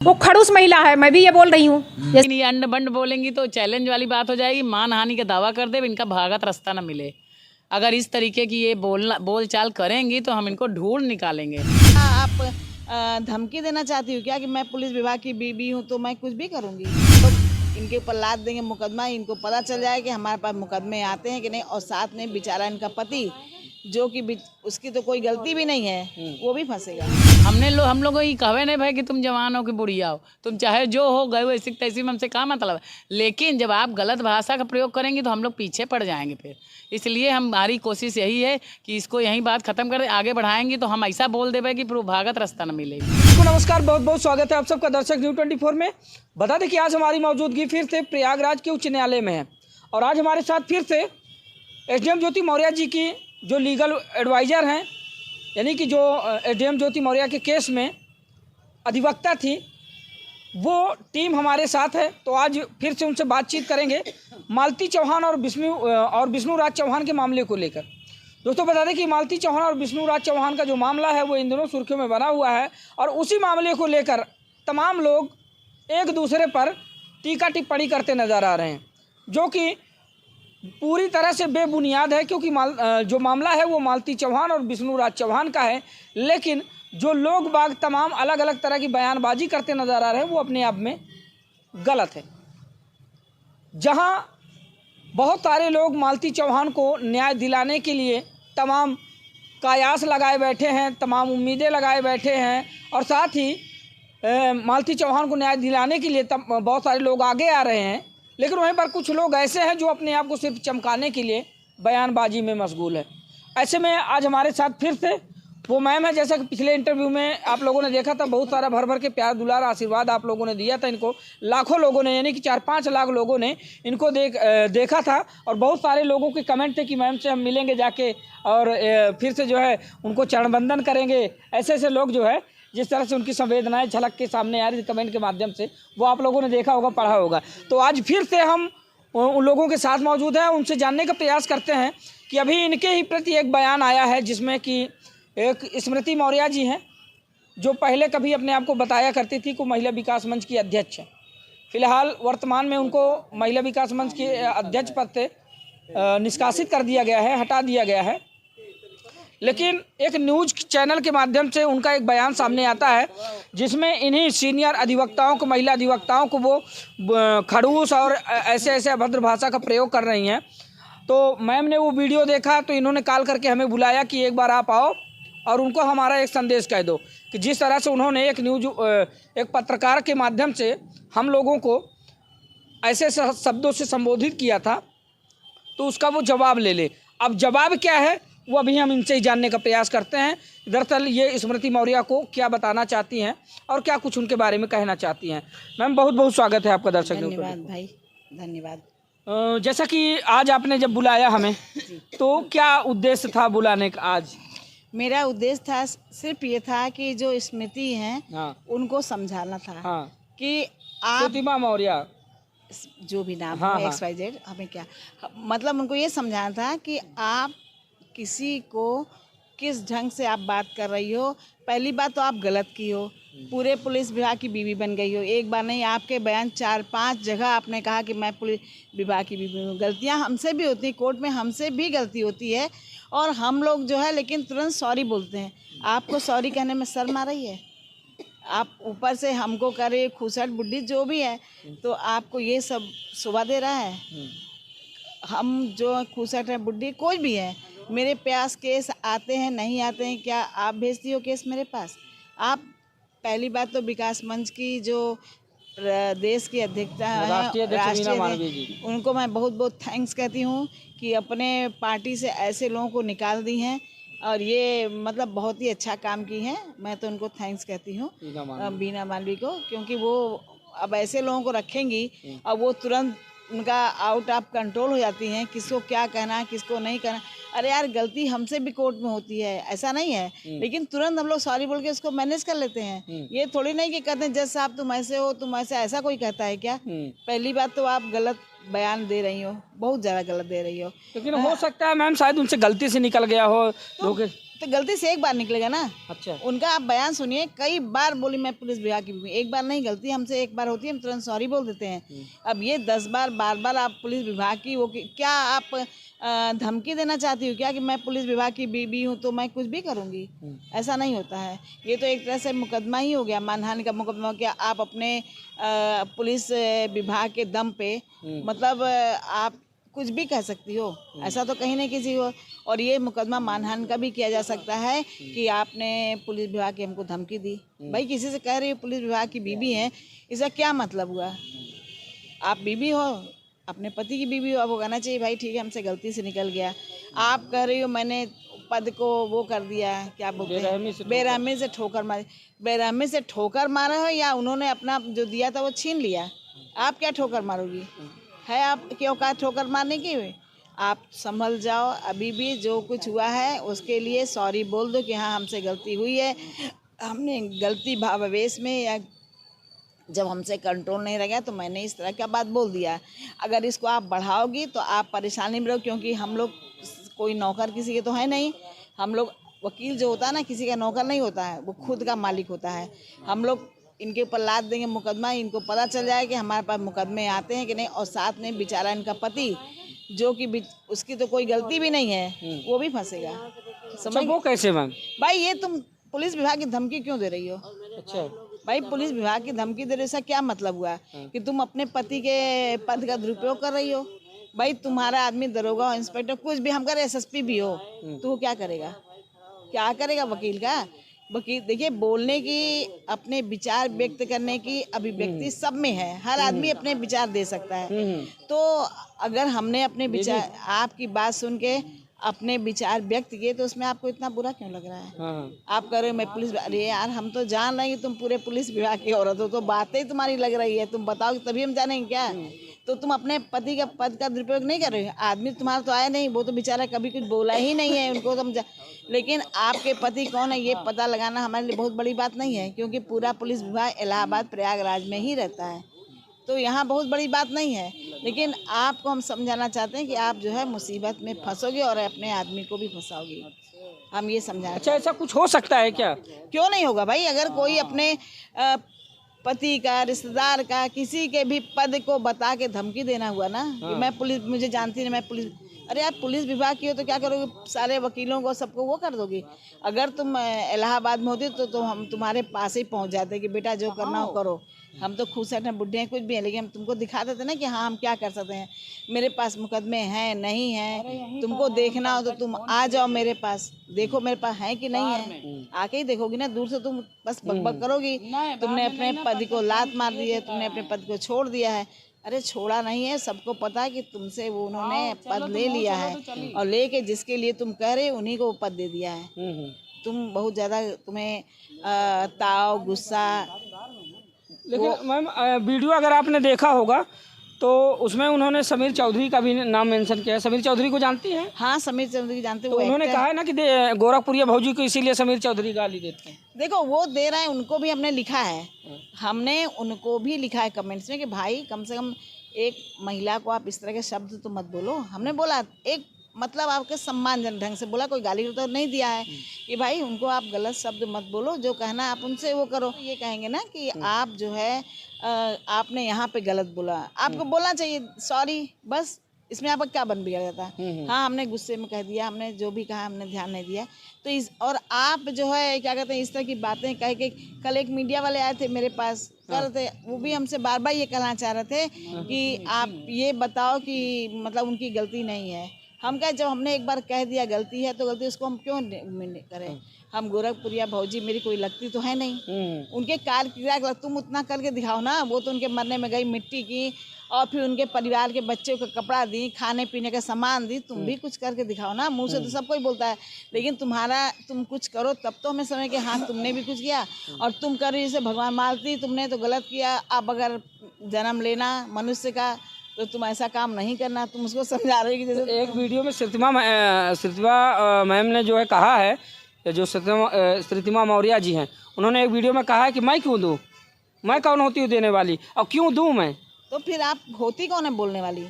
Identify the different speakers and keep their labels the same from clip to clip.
Speaker 1: वो खड़ूस महिला है, मैं भी ये बोल रही हूँ।
Speaker 2: लेकिन ये अंड बंड बोलेंगी तो चैलेंज वाली बात हो जाएगी, मानहानि का दावा कर दे, इनका भागत रास्ता न मिले। अगर इस तरीके की ये बोल चाल करेंगी तो हम इनको ढूंढ निकालेंगे।
Speaker 3: आप धमकी देना चाहती हूँ क्या कि मैं पुलिस विभाग की बीवी हूँ तो मैं कुछ भी करूँगी? तो इनके ऊपर लाद देंगे मुकदमा, इनको पता चल जाए कि हमारे पास मुकदमे आते हैं कि नहीं, और साथ में बेचारा इनका पति जो कि उसकी तो कोई गलती भी नहीं है, वो भी फंसेगा।
Speaker 2: हम लोग ये कहे नहीं भाई कि तुम जवान हो कि बुढ़िया हो, तुम चाहे जो हो गए हो ऐसी तैसी में हमसे क्या मतलब है। लेकिन जब आप गलत भाषा का प्रयोग करेंगी तो हम लोग पीछे पड़ जाएंगे फिर। इसलिए हमारी कोशिश यही है कि इसको यहीं बात खत्म कर आगे बढ़ाएंगी तो हम ऐसा बोल देवे कि फिर भागत रास्ता न मिलेगी।
Speaker 4: नमस्कार, बहुत बहुत स्वागत है आप सबका दर्शक न्यूज़ 24 में। बता दें कि आज हमारी मौजूदगी फिर से प्रयागराज के उच्च न्यायालय में है और आज हमारे साथ फिर से एसडीएम ज्योति मौर्य जी की जो लीगल एडवाइज़र हैं, यानी कि जो एसडीएम ज्योति मौर्य के केस में अधिवक्ता थी, वो टीम हमारे साथ है। तो आज फिर से उनसे बातचीत करेंगे मालती चौहान और विष्णु राज चौहान के मामले को लेकर। दोस्तों बता दें कि मालती चौहान और विष्णु राज चौहान का जो मामला है वो इन दिनों सुर्खियों में बना हुआ है और उसी मामले को लेकर तमाम लोग एक दूसरे पर टीका टिप्पणी करते नज़र आ रहे हैं, जो कि पूरी तरह से बेबुनियाद है, क्योंकि जो मामला है वो मालती चौहान और विष्णु राज चौहान का है। लेकिन जो लोग बाग तमाम अलग अलग तरह की बयानबाजी करते नज़र आ रहे हैं वो अपने आप में गलत है। जहां बहुत सारे लोग मालती चौहान को न्याय दिलाने के लिए तमाम कयास लगाए बैठे हैं, तमाम उम्मीदें लगाए बैठे हैं और साथ ही मालती चौहान को न्याय दिलाने के लिए बहुत सारे लोग आगे आ रहे हैं। लेकिन वहीं पर कुछ लोग ऐसे हैं जो अपने आप को सिर्फ चमकाने के लिए बयानबाजी में मशगूल है। ऐसे में आज हमारे साथ फिर से वो मैम है। जैसा कि पिछले इंटरव्यू में आप लोगों ने देखा था, बहुत सारा भर भर के प्यार दुलार आशीर्वाद आप लोगों ने दिया था इनको। लाखों लोगों ने, यानी कि 4-5 लाख लोगों ने इनको देखा था और बहुत सारे लोगों के कमेंट थे कि मैम से हम मिलेंगे जाके और फिर से जो है उनको चरणबंदन करेंगे। ऐसे ऐसे लोग जो है, जिस तरह से उनकी संवेदनाएं झलक के सामने आ रही थी कमेंट के माध्यम से, वो आप लोगों ने देखा होगा, पढ़ा होगा। तो आज फिर से हम उन लोगों के साथ मौजूद हैं, उनसे जानने का प्रयास करते हैं कि अभी इनके ही प्रति एक बयान आया है जिसमें कि एक स्मृति मौर्य जी हैं, जो पहले कभी अपने आप को बताया करती थी कि महिला विकास मंच की अध्यक्ष हैं। फिलहाल वर्तमान में उनको महिला विकास मंच के अध्यक्ष पद से निष्कासित कर दिया गया है, हटा दिया गया है। लेकिन एक न्यूज़ चैनल के माध्यम से उनका एक बयान सामने आता है जिसमें इन्हीं सीनियर अधिवक्ताओं को, महिला अधिवक्ताओं को वो खड़ूस और ऐसे ऐसे अभद्र भाषा का प्रयोग कर रही हैं। तो मैम ने वो वीडियो देखा तो इन्होंने कॉल करके हमें बुलाया कि एक बार आप आओ और उनको हमारा एक संदेश कह दो कि जिस तरह से उन्होंने एक पत्रकार के माध्यम से हम लोगों को ऐसे शब्दों से संबोधित किया था, तो उसका वो जवाब ले ले। अब जवाब क्या है वो अभी हम इनसे ही जानने का प्रयास करते हैं। दरअसल ये स्मृति मौर्य को क्या बताना चाहती हैं और क्या कुछ उनके बारे में कहना चाहती हैं। मैम बहुत बहुत स्वागत है आपका दर्शक।
Speaker 3: धन्यवाद भाई, धन्यवाद।
Speaker 4: जैसा कि आज आपने जब बुलाया हमें, तो क्या उद्देश्य था बुलाने का? आज
Speaker 3: मेरा उद्देश्य था, सिर्फ ये था कि जो स्मृति हैं,
Speaker 4: हाँ,
Speaker 3: उनको समझाना था।
Speaker 4: हाँ,
Speaker 3: कि आप
Speaker 4: प्रतिमा मौर्य
Speaker 3: जो भी नाम
Speaker 4: हाँ,
Speaker 3: है XYZ, हमें क्या मतलब, उनको ये समझाना था कि आप किसी को किस ढंग से आप बात कर रही हो। पहली बात तो आप गलत की हो, पूरे पुलिस विभाग की बीवी बन गई हो। एक बार नहीं, आपके बयान 4-5 जगह आपने कहा कि मैं पुलिस विभाग की बीवी हूँ। गलतियाँ हमसे भी होती हैं, कोर्ट में हमसे भी गलती होती है और हम लोग जो है लेकिन तुरंत सॉरी बोलते हैं। आपको सॉरी कहने में शर्म आ रही है? आप ऊपर से हमको करे खुसट बुड्ढी जो भी है, तो आपको ये सब शोभा दे रहा है? हम जो खुसट है, बुड्ढी, कोई भी है, मेरे पास केस आते हैं, नहीं आते हैं, क्या आप भेजती हो केस मेरे पास? आप पहली बात तो विकास मंच की जो देश की अध्यक्षता है, राष्ट्रीय, उनको मैं बहुत बहुत थैंक्स कहती हूँ कि अपने पार्टी से ऐसे लोगों को निकाल दी हैं और ये मतलब बहुत ही अच्छा काम की हैं। मैं तो उनको थैंक्स कहती हूँ, बीना मालवी को, क्योंकि वो अब ऐसे लोगों को रखेंगी और वो तुरंत उनका आउट ऑफ कंट्रोल हो जाती हैं, किसको क्या कहना है, किसको नहीं कहना। अरे यार, गलती हमसे भी कोर्ट में होती है, ऐसा नहीं है, लेकिन तुरंत हम लोग सॉरी बोल के उसको मैनेज कर लेते हैं। ये थोड़ी नहीं कि कहते हैं जज साहब तुम ऐसे हो, तुम ऐसे, ऐसा कोई कहता है क्या? पहली बात तो आप गलत बयान दे रही हो, बहुत ज़्यादा गलत दे रही हो।
Speaker 4: लेकिन हो सकता है मैम शायद उनसे गलती से निकल गया हो।
Speaker 3: तो गलती से एक बार निकलेगा ना।
Speaker 4: अच्छा।
Speaker 3: उनका आप बयान सुनिए, कई बार बोली मैं पुलिस विभाग की बीवी, एक बार नहीं, गलती हमसे एक बार होती है, हम तुरंत सॉरी बोल देते हैं। अब ये 10 बार बार बार आप पुलिस विभाग की वो क्या आप धमकी देना चाहती हो क्या कि मैं पुलिस विभाग की बीवी हूँ तो मैं कुछ भी करूँगी? ऐसा नहीं होता है। ये तो एक तरह से मुकदमा ही हो गया, मानहानि का मुकदमा। क्या आप अपने पुलिस विभाग के दम पे मतलब आप कुछ भी कह सकती हो? ऐसा तो कहीं नहीं किसी हो। और ये मुकदमा मानहानि का भी किया जा सकता है कि आपने पुलिस विभाग की हमको धमकी दी। भाई किसी से कह रही हो पुलिस विभाग की बीवी हैं, इसका क्या मतलब हुआ? आप बीवी हो, अपने पति की बीवी हो, आपको कहना चाहिए भाई ठीक है हमसे गलती से निकल गया। आप कह रही हो मैंने पद को वो कर दिया, क्या बोलते हैं, बेरहमी से ठोकर मारी। बेरहमी से ठोकर मारा हो या उन्होंने अपना जो दिया था वो छीन लिया? आप क्या ठोकर मारोगी? है आप की औकात ठोकर मारने की? आप संभल जाओ। अभी भी जो कुछ हुआ है उसके लिए सॉरी बोल दो कि हाँ हमसे गलती हुई है, हमने गलती भावावेश में या जब हमसे कंट्रोल नहीं रह गया तो मैंने इस तरह का बात बोल दिया। अगर इसको आप बढ़ाओगी तो आप परेशानी में रहो, क्योंकि हम लोग कोई नौकर किसी के तो है नहीं। हम लोग वकील जो होता है ना किसी का नौकर नहीं होता है, वो खुद का मालिक होता है। हम लोग इनके ऊपर लाद देंगे मुकदमा, इनको पता चल जाए कि हमारे पास मुकदमे आते हैं कि नहीं, और साथ में बेचारा इनका पति जो कि उसकी तो कोई गलती भी नहीं है वो भी फंसेगा।
Speaker 4: समझ वो कैसे मैम?
Speaker 3: भाई ये तुम पुलिस विभाग की धमकी क्यों दे रही हो?
Speaker 4: अच्छा
Speaker 3: भाई पुलिस विभाग की धमकी दे रहे, इसका क्या मतलब हुआ कि तुम अपने पति के पद का दुरुपयोग कर रही हो? भाई तुम्हारा आदमी दरोगा हो, इंस्पेक्टर कुछ भी, हम करे एसएसपी भी हो तो वो क्या करेगा? क्या करेगा वकील का? वकील देखिए बोलने की, अपने विचार व्यक्त करने की अभिव्यक्ति सब में है, हर आदमी अपने विचार दे सकता है। तो अगर हमने अपने विचार, आपकी बात सुन के अपने विचार व्यक्त किए तो उसमें आपको इतना बुरा क्यों लग रहा है? आप कह रहे हो मैं पुलिस, अरे यार हम तो जान रहे हैं कि तुम पूरे पुलिस विभाग की औरत हो, तो बातें तुम्हारी लग रही है, तुम बताओ तभी हम जानेंगे क्या? तो तुम अपने पति का पद का दुरुपयोग नहीं कर रहे हो। आदमी तुम्हारा तो आया नहीं, वो तो बेचारा कभी कुछ बोला ही नहीं है, उनको समझा। लेकिन आपके पति कौन है ये पता लगाना हमारे लिए बहुत बड़ी बात नहीं है, क्योंकि पूरा पुलिस विभाग इलाहाबाद प्रयागराज में ही रहता है, तो यहाँ बहुत बड़ी बात नहीं है। लेकिन आपको हम समझाना चाहते हैं कि आप जो है मुसीबत में फंसोगे और अपने आदमी को भी फंसाओगे, हम ये समझाना।
Speaker 4: अच्छा ऐसा कुछ हो सकता है क्या?
Speaker 3: क्यों नहीं होगा भाई? अगर कोई अपने पति का, रिश्तेदार का, किसी के भी पद को बता के धमकी देना हुआ ना कि मैं पुलिस, मुझे जानती नहीं मैं पुलिस, अरे आप पुलिस विभाग की हो तो क्या करोगे? सारे वकीलों को सबको वो कर दोगे? अगर तुम इलाहाबाद में होती तो हम तुम्हारे पास ही पहुंच जाते कि बेटा जो करना हो करो। हम तो खुद से अपने बुढ़े हैं कुछ भी है, लेकिन हम तुमको दिखा देते ना कि हाँ हम क्या कर सकते हैं। मेरे पास मुकदमे हैं नहीं हैं, तुमको देखना हो तो तुम आ जाओ मेरे पास, देखो मेरे पास है कि नहीं है। आके ही देखोगी ना, दूर से तुम बस बकबक करोगी तुमने अपने पति को लात मार दी है, तुमने अपने पति को छोड़ दिया है। अरे छोड़ा नहीं है, सबको पता है कि तुमसे वो उन्होंने पद ले लिया है, और लेके जिसके लिए तुम कह रहे हो उन्हीं को वो पद दे दिया है। तुम बहुत ज़्यादा, तुम्हें ताव गुस्सा।
Speaker 4: लेकिन मैम वीडियो अगर आपने देखा होगा तो उसमें उन्होंने समीर चौधरी का भी नाम मेंशन किया है। समीर चौधरी को जानती हैं?
Speaker 3: हाँ समीर चौधरी जानते
Speaker 4: तो उन्होंने कहा है ना कि गोरखपुरिया भौजी को इसीलिए समीर चौधरी गाली देते हैं।
Speaker 3: देखो वो दे रहे हैं, उनको भी हमने लिखा है, हमने उनको भी लिखा है कमेंट्स में कि भाई कम से कम एक महिला को आप इस तरह के शब्द तो मत बोलो। हमने बोला एक मतलब आपके सम्मानजनक ढंग से बोला, कोई गाली तो नहीं दिया है कि भाई उनको आप गलत शब्द मत बोलो, जो कहना आप उनसे वो करो। ये कहेंगे ना कि आप जो है आपने यहाँ पे गलत बोला, आपको बोलना चाहिए सॉरी, बस इसमें आपका क्या बन बिगड़ जाता है? हाँ हमने गुस्से में कह दिया, हमने जो भी कहा हमने ध्यान नहीं दिया, तो इस और आप जो है क्या कहते हैं इस तरह की बातें कह के। कल एक मीडिया वाले आए थे मेरे पास, कर रहे थे, वो भी हमसे बार बार ये कहना चाह रहे थे कि आप ये बताओ कि मतलब उनकी गलती नहीं है। हम कहे जब हमने एक बार कह दिया गलती है तो गलती उसको हम क्यों करें? हम गोरखपुरिया भौजी मेरी कोई लगती तो है नहीं, उनके कार किराया तुम उतना करके दिखाओ ना। वो तो उनके मरने में गई मिट्टी की, और फिर उनके परिवार के बच्चों को कपड़ा दी, खाने पीने का सामान दी, तुम भी कुछ करके दिखाओ ना। मुंह से तो सब कोई बोलता है, लेकिन तुम कुछ करो तब तो हमें समझ के हाँ तुमने भी कुछ किया। और तुम कर रही जैसे भगवान मारती, तुमने तो गलत किया। अब अगर जन्म लेना मनुष्य का तो तुम ऐसा काम नहीं करना, तुम उसको समझा रहे हो कि जैसे
Speaker 4: एक वीडियो में श्रुतिमा मैम ने जो है कहा है, जो श्रुतिमा मौर्य जी हैं, उन्होंने एक वीडियो में कहा है कि मैं क्यों दूँ, मैं कौन होती हूँ देने वाली, और क्यों दूँ मैं?
Speaker 3: तो फिर आप होती कौन है बोलने वाली?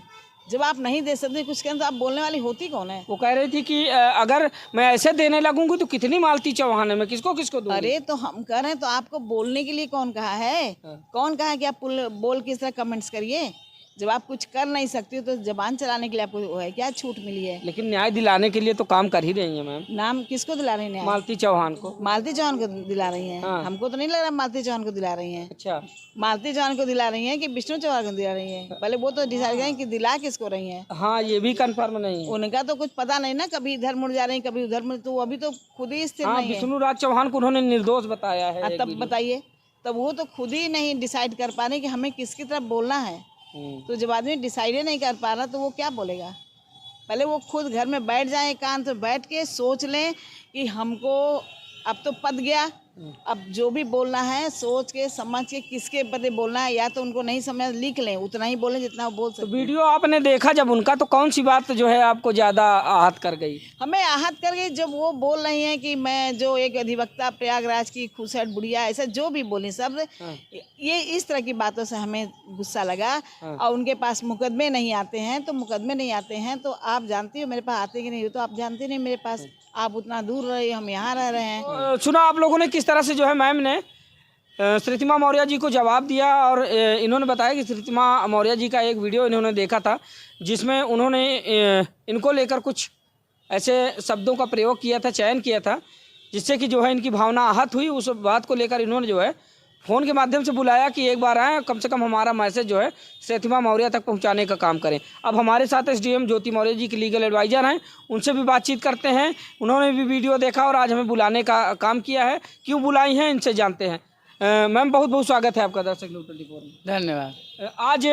Speaker 3: जब आप नहीं दे सकते कुछ करें तो आप बोलने वाली होती कौन है?
Speaker 4: वो कह रही थी कि अगर मैं ऐसे देने लगूंगी तो कितनी मालती चौहान है, मैं किसको किसको दूंगी?
Speaker 3: अरे तो हम कह रहे हैं तो आपको बोलने के लिए कौन कहा है? कौन कहा है कि आप बोल किस तरह कमेंट्स करिए? जब आप कुछ कर नहीं सकती हो तो जबान चलाने के लिए आपको वो है क्या छूट मिली है?
Speaker 4: लेकिन न्याय दिलाने के लिए तो काम कर ही रही है मैम।
Speaker 3: नाम किसको दिला रही हैं?
Speaker 4: मालती चौहान को।
Speaker 3: मालती चौहान को दिला रही हैं।
Speaker 4: हाँ।
Speaker 3: हमको तो नहीं लग रहा मालती चौहान को दिला रही हैं।
Speaker 4: अच्छा,
Speaker 3: मालती चौहान को दिला रही हैं कि विष्णु चौहान को दिला रही हैं? पहले वो तो डिसाइड करें कि दिला किसको रही हैं।
Speaker 4: हाँ ये भी कंफर्म नहीं है।
Speaker 3: उनका तो कुछ पता नहीं ना, कभी इधर मुड़ जा रही हैं कभी उधर मुड़, तो वो अभी तो खुद ही स्थिर
Speaker 4: हाँ,
Speaker 3: नहीं है।
Speaker 4: विष्णु राज चौहान को उन्होंने निर्दोष बताया है एक
Speaker 3: तब
Speaker 4: वीडियो।
Speaker 3: बताइए, तब वो तो खुद ही नहीं डिसाइड कर पा रहे कि हमें किसकी तरफ बोलना है। तो जब आदमी डिसाइड नहीं कर पा रहा तो वो क्या बोलेगा? पहले वो खुद घर में बैठ जाए, एकांत में बैठ के सोच लें कि हमको अब तो पत गया, अब जो भी बोलना है सोच के समझ के किसके प्रति बोलना है, या तो उनको नहीं समझ लिख लें, उतना ही बोलें जितना वो बोल
Speaker 4: तो
Speaker 3: सकते।
Speaker 4: वीडियो आपने देखा जब उनका, तो कौन सी बात जो है आपको ज्यादा आहत कर गई?
Speaker 3: हमें आहत कर गई जब वो बोल रही हैं कि मैं जो एक अधिवक्ता प्रयागराज की खुशहट बुढ़िया, ऐसा जो भी बोली सब ये इस तरह की बातों से हमें गुस्सा लगा। और उनके पास मुकदमे नहीं आते हैं, तो मुकदमे नहीं आते हैं तो आप जानती हो मेरे पास आते कि नहीं, तो आप जानते नहीं मेरे पास, आप उतना दूर रहे, हम यहाँ रह रहे हैं।
Speaker 4: सुना आप लोगों ने किस तरह से जो है मैम ने श्रीतिमा मौर्य जी को जवाब दिया, और इन्होंने बताया कि श्रीतिमा मौर्य जी का एक वीडियो इन्होंने देखा था जिसमें उन्होंने इनको लेकर कुछ ऐसे शब्दों का प्रयोग किया था, चयन किया था, जिससे कि जो है इनकी भावना आहत हुई। उस बात को लेकर इन्होंने जो है फ़ोन के माध्यम से बुलाया कि एक बार आएँ, कम से कम हमारा मैसेज जो है श्रीतिमा मौर्य तक पहुंचाने का काम करें। अब हमारे साथ एसडीएम ज्योति मौर्य जी के लीगल एडवाइज़र हैं, उनसे भी बातचीत करते हैं। उन्होंने भी वीडियो देखा और आज हमें बुलाने का काम किया है। क्यों बुलाई हैं इनसे जानते हैं। मैम बहुत बहुत स्वागत है आपका दर्शक न्यूज़ 24 में।
Speaker 2: धन्यवाद।
Speaker 4: आज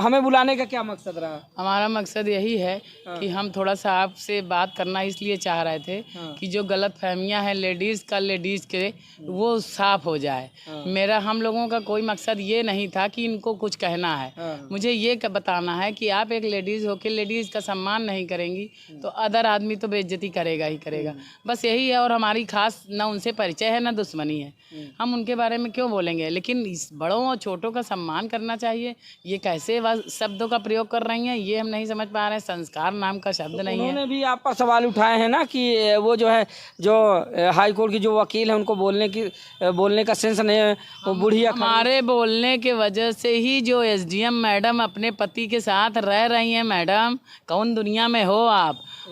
Speaker 4: हमें बुलाने का क्या मकसद रहा?
Speaker 2: हमारा मकसद यही है कि हम थोड़ा सा आपसे बात करना इसलिए चाह रहे थे कि जो गलत फहमियाँ हैं लेडीज़ के वो साफ हो जाए। मेरा हम लोगों का कोई मकसद ये नहीं था कि इनको कुछ कहना है। मुझे ये बताना है कि आप एक लेडीज़ हो के लेडीज़ का सम्मान नहीं करेंगी तो अदर आदमी तो बेइज्जती करेगा ही करेगा। बस यही है, और हमारी खास ना उनसे परिचय है ना दुश्मनी है, हम उनके बारे में क्यों बोलेंगे। लेकिन इस बड़ों और छोटों का सम्मान करना चाहिए। ये कैसे शब्दों का प्रयोग कर रही हैं ये हम नहीं समझ पा रहे हैं। संस्कार नाम का शब्द नहीं है।
Speaker 4: उन्होंने भी आप पर सवाल उठाए हैं ना कि वो जो है जो हाई कोर्ट की जो वकील है उनको बोलने का सेंस नहीं है, वो बुढ़िया।
Speaker 2: हमारे बोलने के वजह से ही जो एसडीएम मैडम अपने पति के साथ रह रही हैं। मैडम कौन दुनिया में हो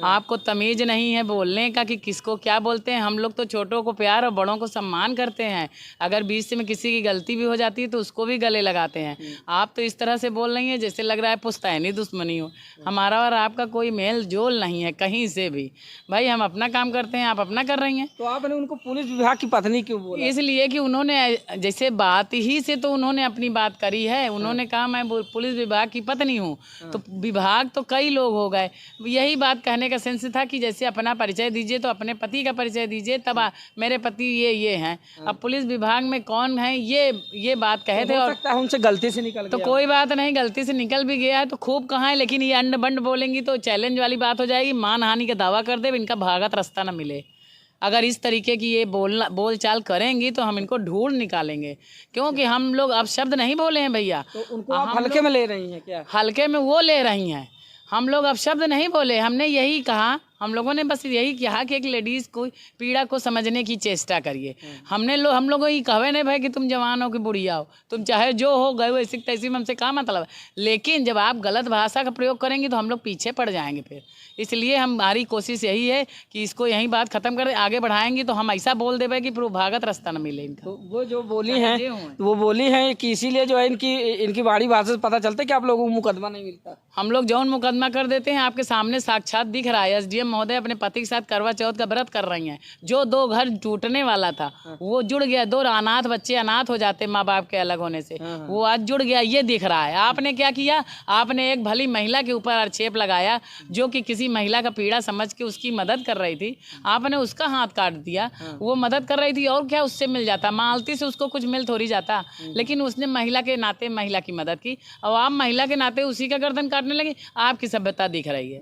Speaker 2: आपको तमीज़ नहीं है बोलने का कि किसको क्या बोलते हैं। हम लोग तो छोटों को प्यार और बड़ों को सम्मान करते हैं। अगर बीच में किसी की गलती भी हो जाती है तो उसको भी गले लगाते हैं। आप तो इस तरह से बोल रही हैं जैसे लग रहा है पुश्तैनी दुश्मनी हो। हमारा और आपका कोई मेल जोल नहीं है कहीं से भी। भाई हम अपना काम करते हैं, आप अपना कर रही हैं।
Speaker 4: तो आपने उनको पुलिस विभाग की पत्नी क्यों बोला?
Speaker 2: इसलिए कि उन्होंने जैसे बात ही से तो उन्होंने अपनी बात करी है। उन्होंने कहा मैं पुलिस विभाग की पत्नी हूँ, तो विभाग तो कई लोग हो गए। यही बात कहने का सेंस था कि जैसे अपना परिचय दीजिए तो अपने पति का परिचय दीजिए, तब मेरे पति ये हैं। अब पुलिस विभाग में कौन है ये बात कहे थे। और
Speaker 4: उनसे गलती से निकल
Speaker 2: तो कोई बात नहीं, गलती से निकल भी गया है तो खूब कहाँ है। लेकिन ये अंड बंड बोलेंगी तो चैलेंज वाली बात हो जाएगी, मानहानि का दावा कर दे, इनका भागत रास्ता न मिले। अगर इस तरीके की ये बोल चाल करेंगी तो हम इनको ढूंढ निकालेंगे, क्योंकि हम लोग अब शब्द नहीं बोले हैं भैया।
Speaker 4: तो उनको आप हल्के में ले रही हैं क्या?
Speaker 2: हल्के में वो ले रही हैं, हम लोग अब शब्द नहीं बोले। हमने यही कहा, हम लोगों ने बस यही कहा कि एक लेडीज़ को पीड़ा को समझने की चेष्टा करिए। हम लोगों ये कहे नहीं भाई कि तुम जवान हो कि बुढ़िया हो, तुम चाहे जो हो गए वैसी तैसी में हमसे क्या मतलब है। लेकिन जब आप गलत भाषा का प्रयोग करेंगे तो हम लोग पीछे पड़ जाएंगे फिर। इसलिए हमारी कोशिश यही है कि इसको यहीं बात खत्म करें। आगे बढ़ाएंगे तो हम ऐसा बोल देवे कि फिर भागत रास्ता न मिले इनका।
Speaker 4: तो वो जो बोली हैं कि इसीलिए जो है इनकी बाड़ी भाषा से पता चलता है कि आप लोगों को मुकदमा नहीं मिलता।
Speaker 2: हम लोग जौन मुकदमा कर देते हैं आपके सामने साक्षात दिख रहा है। एसडीएम महोदय अपने पति के साथ करवा चौथ का व्रत कर रही हैं। जो 2 घर टूटने वाला था वो जुड़ गया। 2 अनाथ बच्चे अनाथ हो जाते माँ बाप के अलग होने से, वो आज जुड़ गया, ये दिख रहा है। आपने क्या किया, आपने एक भली महिला के ऊपर आक्षेप लगाया जो कि किसी महिला का पीड़ा समझ के उसकी मदद कर रही थी। आपने उसका हाथ काट दिया। वो मदद कर रही थी और क्या उससे मिल जाता, मालती से उसको कुछ मिल थोड़ी जाता। लेकिन उसने महिला के नाते महिला की मदद की और आप महिला के नाते उसी का गर्दन काटने लगे। आपकी सभ्यता दिख रही है।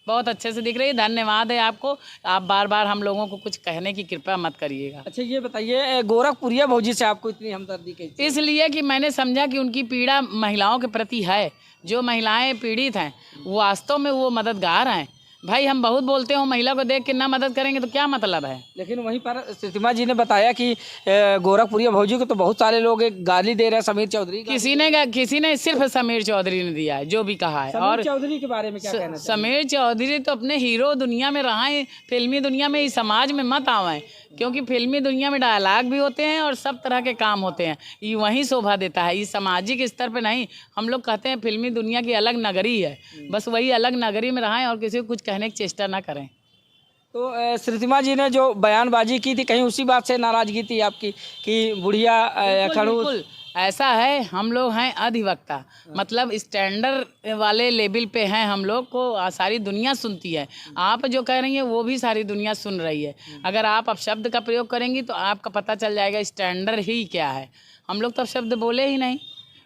Speaker 2: बहुत अच्छे से दिख रही है। धन्यवाद है आपको। आप बार बार हम लोगों को कुछ कहने की कृपा मत करिएगा।
Speaker 4: अच्छा ये बताइए, गोरखपुरिया भौजी से आपको इतनी हमदर्दी कैसी?
Speaker 2: इसलिए कि मैंने समझा कि उनकी पीड़ा महिलाओं के प्रति है। जो महिलाएं पीड़ित हैं वास्तव में वो मददगार हैं। भाई हम बहुत बोलते हो, महिला को देख के ना मदद करेंगे तो क्या मतलब है।
Speaker 4: लेकिन वहीं पर स्थितिमा जी ने बताया कि गोरखपुरिया भौजी को तो बहुत सारे लोग एक गाली दे रहे हैं, समीर चौधरी।
Speaker 2: किसी ने सिर्फ समीर चौधरी ने दिया है जो भी कहा है। और
Speaker 4: चौधरी के बारे में क्या कहना चाहिए?
Speaker 2: समीर चौधरी तो अपने हीरो दुनिया में रहा है, फिल्मी दुनिया में, इस समाज में मत आवे, क्योंकि फिल्मी दुनिया में डायलॉग भी होते हैं और सब तरह के काम होते हैं। ये वहीं शोभा देता है, ये सामाजिक स्तर पे नहीं। हम लोग कहते हैं फिल्मी दुनिया की अलग नगरी है, बस वही अलग नगरी में रहें और किसी को कुछ कहने की चेष्टा ना करें।
Speaker 4: तो स्थितिमा जी ने जो बयानबाजी की थी, कहीं उसी बात से नाराजगी थी आपकी कि बुढ़िया खड़ूस?
Speaker 2: बिल्कुल ऐसा है, हम लोग हैं अधिवक्ता, मतलब स्टैंडर्ड वाले लेवल पे हैं। हम लोग को सारी दुनिया सुनती है। आप जो कह रही हैं वो भी सारी दुनिया सुन रही है। अगर आप अपशब्द का प्रयोग करेंगी तो आपका पता चल जाएगा स्टैंडर्ड ही क्या है। हम लोग तो अपशब्द बोले ही नहीं।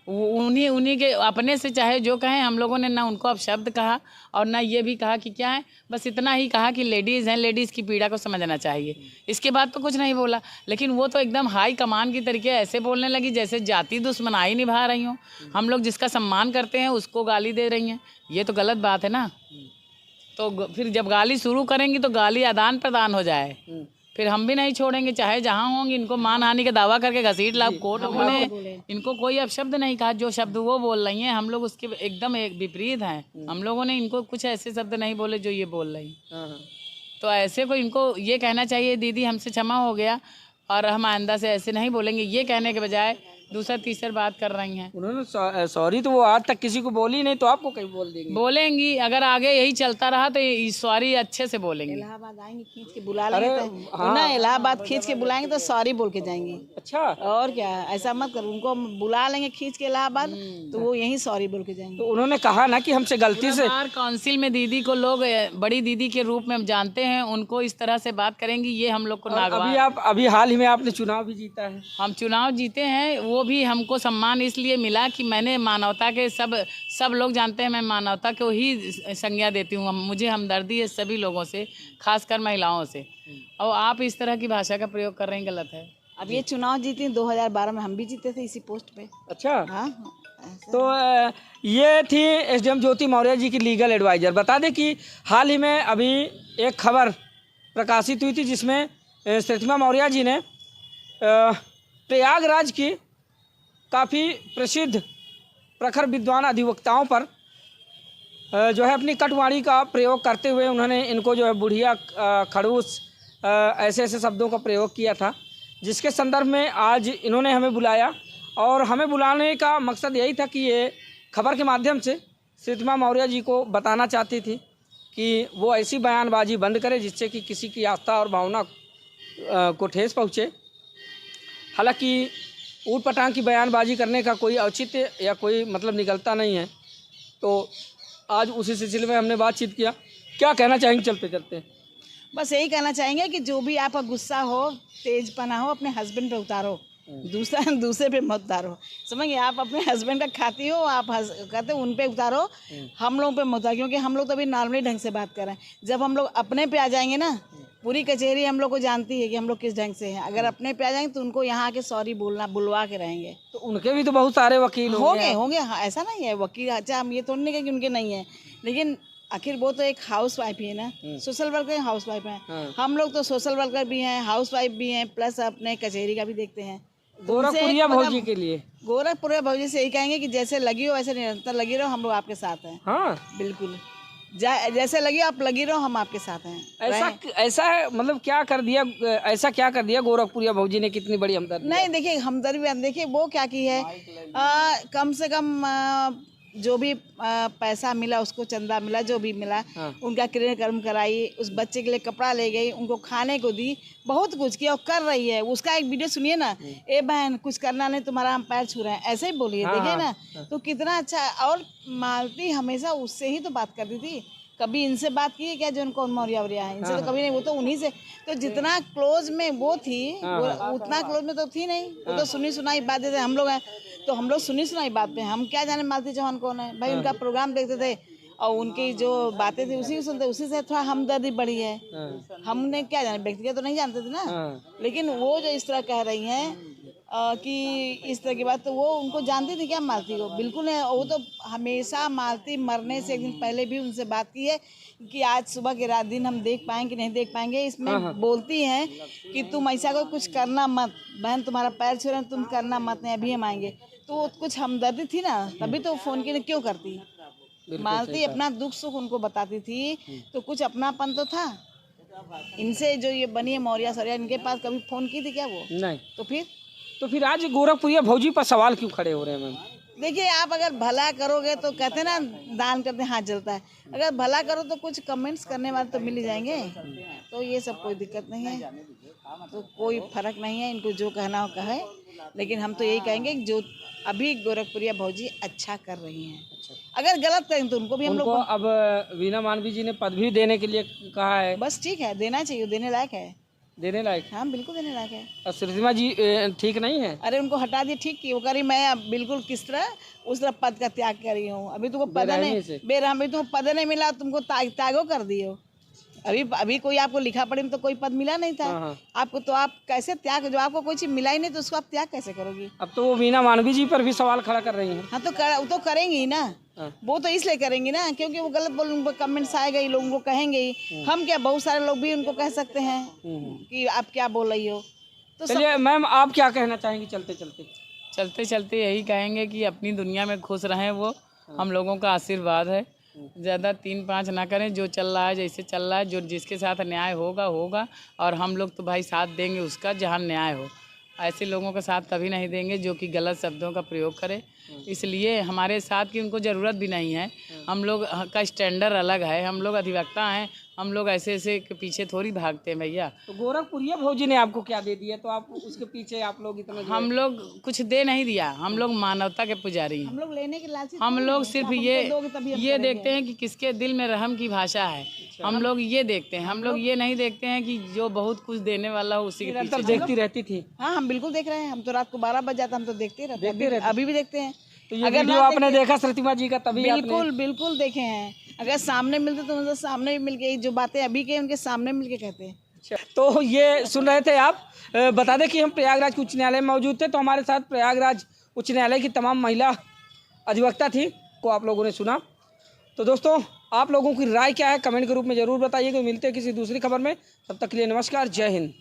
Speaker 2: उन्हीं के अपने से चाहे जो कहें, हम लोगों ने ना उनको अपशब्द कहा और ना ये भी कहा कि क्या है, बस इतना ही कहा कि लेडीज़ हैं, लेडीज़ की पीड़ा को समझना चाहिए। इसके बाद तो कुछ नहीं बोला। लेकिन वो तो एकदम हाई कमान की तरीके ऐसे बोलने लगी जैसे जाति दुश्मनाई निभा रही हूँ। हम लोग जिसका सम्मान करते हैं उसको गाली दे रही हैं, ये तो गलत बात है ना। तो फिर जब गाली शुरू करेंगी तो गाली आदान प्रदान हो जाए, फिर हम भी नहीं छोड़ेंगे, चाहे जहाँ होंगे। इनको मानहानि का दावा करके घसीट ला कोर्ट में। इनको कोई अपशब्द नहीं कहा। जो शब्द वो बोल रही हैं हम लोग उसके एकदम एक विपरीत हैं। हम लोगों ने इनको कुछ ऐसे शब्द नहीं बोले जो ये बोल रही। तो ऐसे को इनको ये कहना चाहिए, दीदी हमसे क्षमा हो गया और हम आइंदा से ऐसे नहीं बोलेंगे, ये कहने के बजाय दूसरा तीसरा बात कर रही हैं।
Speaker 4: उन्होंने सॉरी तो वो आज तक किसी को बोली नहीं, तो आपको कहीं बोल देंगी?
Speaker 2: बोलेंगी। अगर आगे यही चलता रहा तो सॉरी अच्छे से बोलेंगी।
Speaker 3: इलाहाबाद आएंगे, खींच के बुला लेंगे तो ना, इलाहाबाद खींच के बुलाएंगे तो सॉरी बोल के जाएंगी।
Speaker 4: अच्छा,
Speaker 3: और क्या, ऐसा मत करो। उनको हम बुला लेंगे खींच के इलाहाबाद तो वो यहीं सॉरी बोल के जाएंगे।
Speaker 4: तो उन्होंने कहा ना कि हमसे गलती से
Speaker 2: बार काउंसिल में दीदी को लोग बड़ी दीदी के रूप में जानते हैं, उनको इस तरह से बात करेंगी, ये हम लोग को नागवार।
Speaker 4: अभी हाल ही में आपने चुनाव भी जीता है।
Speaker 2: हम चुनाव जीते हैं, वो भी हमको सम्मान इसलिए मिला कि मैंने मानवता के सब लोग जानते हैं मैं मानवता को ही संज्ञा देती हूँ। मुझे हमदर्दी है सभी लोगों से, खासकर महिलाओं से। और आप इस तरह की भाषा का प्रयोग कर रहे हैं, गलत है।
Speaker 3: अब ये चुनाव जीती 2012 में, हम भी जीते थे इसी पोस्ट पे।
Speaker 4: अच्छा,
Speaker 3: हाँ।
Speaker 4: तो ये थी एसडीएम ज्योति मौर्य जी की लीगल एडवाइजर। बता दें कि हाल ही में अभी एक खबर प्रकाशित हुई थी जिसमें स्थितिमा मौर्य जी ने प्रयागराज की काफ़ी प्रसिद्ध प्रखर विद्वान अधिवक्ताओं पर जो है अपनी कटवाणी का प्रयोग करते हुए उन्होंने इनको जो है बुढ़िया, खड़ूस, ऐसे ऐसे शब्दों का प्रयोग किया था, जिसके संदर्भ में आज इन्होंने हमें बुलाया। और हमें बुलाने का मकसद यही था कि ये खबर के माध्यम से स्थितिमा मौर्य जी को बताना चाहती थी कि वो ऐसी बयानबाजी बंद करे जिससे कि किसी की आस्था और भावना को ठेस पहुँचे। हालांकि ऊट पटांग की बयानबाजी करने का कोई औचित्य या कोई मतलब निकलता नहीं है। तो आज उसी सिलसिले में हमने बातचीत किया। क्या कहना चाहेंगे चलते चलते?
Speaker 3: बस यही कहना चाहेंगे कि जो भी आपका गुस्सा हो, तेजपना हो, अपने हस्बैंड पे उतारो, दूसरे पे मत उतारो। समझ गए? आप अपने हस्बैंड का खाती हो, आप कहते हो उन पे उतारो, हम लोगों पे मत उतारो। क्योंकि हम लोग तो अभी नॉर्मली ढंग से बात कर रहे हैं। जब हम लोग अपने पे आ जाएंगे ना, पूरी कचहरी हम लोग को जानती है कि हम लोग किस ढंग से हैं। अगर अपने पे आ जाएंगे तो उनको यहाँ आके सॉरी बुलवा के रहेंगे।
Speaker 4: तो उनके भी तो बहुत सारे वकील
Speaker 3: होंगे। हाँ, ऐसा नहीं है वकील। अच्छा, हम ये थोड़ी नहीं कि उनके नहीं है, लेकिन आखिर वो तो एक हाउस वाइफ ही है ना, सोशल वर्कर हाउस वाइफ है। हम लोग तो सोशल वर्कर भी हैं, हाउस वाइफ भी हैं, प्लस अपने कचहरी का भी देखते हैं।
Speaker 4: गोरखपुरिया भौजी के लिए,
Speaker 3: गोरखपुरिया भौजी से यही कहेंगे कि जैसे लगी हो वैसे निरंतर लगी रहो, हम लोग आपके साथ हैं।
Speaker 4: हाँ
Speaker 3: बिल्कुल, जैसे लगी आप लगी रहो, हम आपके साथ हैं।
Speaker 4: ऐसा है, मतलब क्या कर दिया, ऐसा क्या कर दिया गोरखपुरिया भौजी ने, कितनी बड़ी हमदर्दी?
Speaker 3: नहीं, देखिए हमदर्दी, देखिए वो क्या की है, कम से कम जो भी पैसा मिला उसको, चंदा मिला, जो भी मिला, उनका क्रियाकर्म कराई, उस बच्चे के लिए कपड़ा ले गई, उनको खाने को दी, बहुत कुछ किया और कर रही है। उसका एक वीडियो सुनिए ना, ए बहन कुछ करना नहीं, तुम्हारा हम पैर छू रहे हैं, ऐसे ही बोलिए। देखिए ना, तो कितना अच्छा। और मालती हमेशा उससे ही तो बात करती थी। कभी इनसे बात की है क्या, जो उनको मौर्या है? इनसे तो कभी नहीं, वो तो उन्हीं से। तो जितना क्लोज में वो थी, उतना क्लोज में तो थी नहीं। वो तो सुनी सुनाई बात, जैसे हम लोग हैं तो हम लोग सुनी सुनाई बात पे, हम क्या जाने मालती चौहान कौन है भाई। उनका प्रोग्राम देखते थे और उनकी जो बातें थी उसी को सुनते, उसी से थोड़ा हमदर्दी बढ़ी है। हमने क्या जाने, व्यक्तिगत तो नहीं जानते थे ना, लेकिन वो जो इस तरह कह रही हैं कि इस तरह की बात, तो वो उनको जानती थी क्या मालती को? बिल्कुल नहीं। वो तो हमेशा मालती मरने से एक दिन पहले भी उनसे बात की है कि आज सुबह के रात दिन हम देख पाएंगे कि नहीं देख पाएंगे। इसमें बोलती हैं कि तुम ऐसा को कुछ करना मत, बहन तुम्हारा पैर छू रहे हैं, तुम करना मत, नहीं अभी हम आएंगे। तो कुछ हमदर्दी थी ना, तभी तो फोन की क्यों करती। मालती अपना दुख सुख उनको बताती थी, तो कुछ अपनापन तो था। इनसे जो ये बनी है मौर्या सौर्या, इनके पास कभी फोन की थी क्या वो?
Speaker 4: नहीं।
Speaker 3: तो
Speaker 4: फिर आज गोरखपुरिया भौजी पर सवाल क्यों खड़े हो रहे हैं मैम?
Speaker 3: देखिए, आप अगर भला करोगे तो कहते हैं ना, दान करते हाथ जलता है। अगर भला करो तो कुछ कमेंट्स करने वाले तो मिल ही जाएंगे, तो ये सब कोई दिक्कत नहीं है, तो कोई फर्क नहीं है। इनको जो कहना हो कहे, लेकिन हम तो यही कहेंगे कि जो अभी गोरखपुरिया भौजी अच्छा कर रही हैं। अगर गलत करें तो उनको भी हम लोग
Speaker 4: अब वीना मानवी जी ने पद भी देने के लिए कहा है।
Speaker 3: बस ठीक है, देना चाहिए, देने लायक है,
Speaker 4: देने लायक।
Speaker 3: हाँ बिल्कुल देने लायक है।
Speaker 4: और श्रीमा जी ठीक नहीं है?
Speaker 3: अरे उनको हटा दिए, ठीक की वो करी। मैं अब बिल्कुल किस तरह उस तरह पद का त्याग करी हूँ। अभी तुमको पद नहीं, बेरहमी तुमको पद नहीं मिला, तुमको त्यागो कर दियो। अभी कोई आपको लिखा पढ़ी में तो कोई पद मिला नहीं था आपको, तो आप कैसे त्याग, जो आपको कोई चीज मिला ही नहीं तो उसको आप त्याग कैसे करोगी?
Speaker 4: अब तो वो वीना मानवी जी पर भी सवाल खड़ा कर रही हैं।
Speaker 3: हाँ तो करेंगी ही ना, वो तो इसलिए करेंगी ना क्योंकि वो गलत बोल, उनको कमेंट्स आएगा ही, लोगों को कहेंगे ही। हम क्या, बहुत सारे लोग भी उनको कह सकते हैं कि आप क्या बोल रही हो। तो
Speaker 4: चलिए मैम, आप क्या कहना चाहेंगी चलते
Speaker 2: चलते यही कहेंगे कि अपनी दुनिया में खुश रहें, वो हम लोगों का आशीर्वाद है। ज़्यादा 3-5 ना करें, जो चल रहा है जैसे चल रहा है, जो जिसके साथ न्याय होगा, और हम लोग तो भाई साथ देंगे उसका जहाँ न्याय हो। ऐसे लोगों का साथ कभी नहीं देंगे जो कि गलत शब्दों का प्रयोग करे। इसलिए हमारे साथ की उनको ज़रूरत भी नहीं है। हम लोग का स्टैंडर्ड अलग है, हम लोग अधिवक्ता हैं, हम लोग ऐसे के पीछे थोड़ी भागते हैं भैया।
Speaker 4: तो गोरखपुरिया भौजी ने आपको क्या दे दिया तो आप उसके पीछे आप लोग इतना?
Speaker 2: हम लोग कुछ दे नहीं दिया, हम लोग मानवता के पुजारी हैं।
Speaker 3: हम लोग लेने के लालची,
Speaker 2: हम लोग सिर्फ ये देखते हैं कि किसके दिल में रहम की भाषा है। हम लोग ये देखते हैं, हम लोग ये नहीं देखते हैं कि जो बहुत कुछ देने वाला हो उसी के पीछे
Speaker 4: देखती रहती थी।
Speaker 3: हाँ हम बिल्कुल देख रहे हैं, हम तो रात को 12 बज जाता हम तो देखते रहते हैं, अभी भी देखते हैं।
Speaker 4: तो ये वीडियो आपने देखा श्रीमा जी का तभी?
Speaker 3: बिल्कुल देखे हैं। अगर सामने मिलते तो मतलब सामने भी मिलके जो बातें अभी के उनके सामने मिलके कहते हैं।
Speaker 4: तो ये सुन रहे थे आप। बता दें कि हम प्रयागराज उच्च न्यायालय में मौजूद थे, तो हमारे साथ प्रयागराज उच्च न्यायालय की तमाम महिला अधिवक्ता थी को आप लोगों ने सुना। तो दोस्तों, आप लोगों की राय क्या है कमेंट के रूप में ज़रूर बताइएगा। मिलते हैं किसी दूसरी खबर में, तब तक के लिए नमस्कार, जय हिंद।